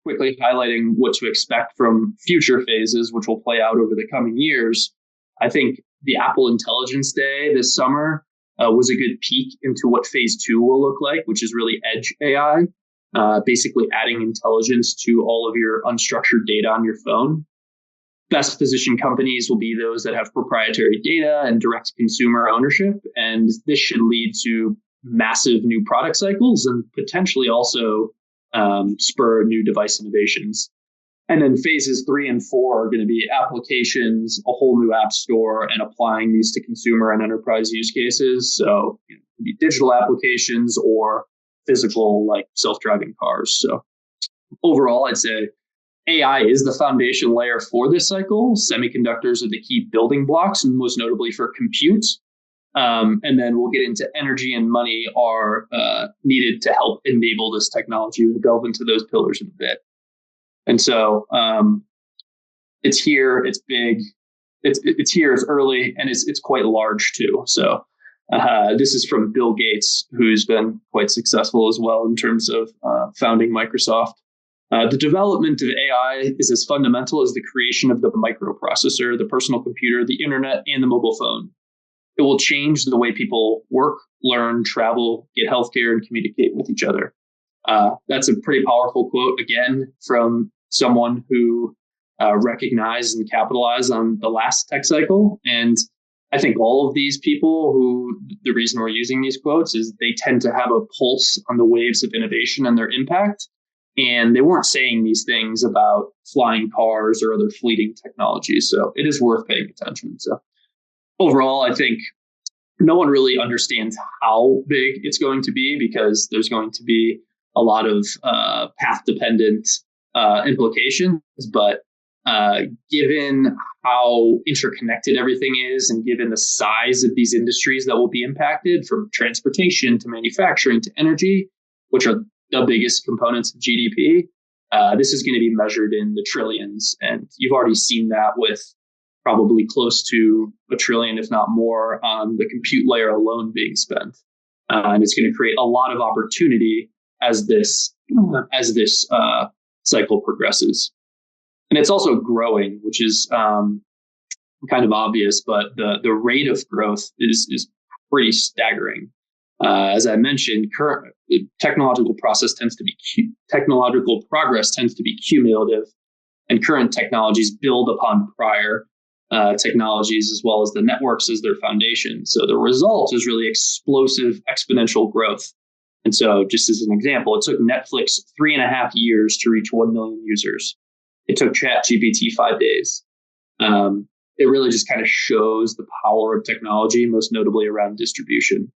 quickly highlighting what to expect from future phases, which will play out over the coming years, I think the Apple Intelligence Day this summer was a good peek into what phase two will look like, which is really edge AI, basically adding intelligence to all of your unstructured data on your phone. Best positioned companies will be those that have proprietary data and direct consumer ownership. And this should lead to massive new product cycles and potentially also spur new device innovations. And then phases 3 and 4 are going to be applications, a whole new app store, and applying these to consumer and enterprise use cases. So it could be digital applications or physical, like self-driving cars. So overall, I'd say AI is the foundation layer for this cycle. Semiconductors are the key building blocks, and most notably for compute. And then we'll get into energy and money are needed to help enable this technology. We'll delve into those pillars in a bit. And so it's here, it's big, it's here, it's early, and it's quite large too. So this is from Bill Gates, who's been quite successful as well in terms of founding Microsoft. The development of AI is as fundamental as the creation of the microprocessor, the personal computer, the internet, and the mobile phone. It will change the way people work, learn, travel, get healthcare, and communicate with each other. That's a pretty powerful quote, again, from someone who recognized and capitalized on the last tech cycle. And I think all of these people who, the reason we're using these quotes is they tend to have a pulse on the waves of innovation and their impact. And they weren't saying these things about flying cars or other fleeting technologies. So it is worth paying attention. So overall, I think no one really understands how big it's going to be because there's going to be a lot of path-dependent implications. But given how interconnected everything is and given the size of these industries that will be impacted, from transportation to manufacturing to energy, which are the biggest components of GDP, this is going to be measured in the trillions. And you've already seen that with probably close to $1 trillion, if not more, on the compute layer alone being spent. And it's going to create a lot of opportunity as this cycle progresses. And it's also growing, which is kind of obvious, but the rate of growth is pretty staggering. As I mentioned, current technological progress tends to be cumulative, and current technologies build upon prior technologies as well as the networks as their foundation. So the result is really explosive exponential growth. And so just as an example, it took Netflix 3.5 years to reach 1 million users. It took ChatGPT 5 days. It really just kind of shows the power of technology, most notably around distribution.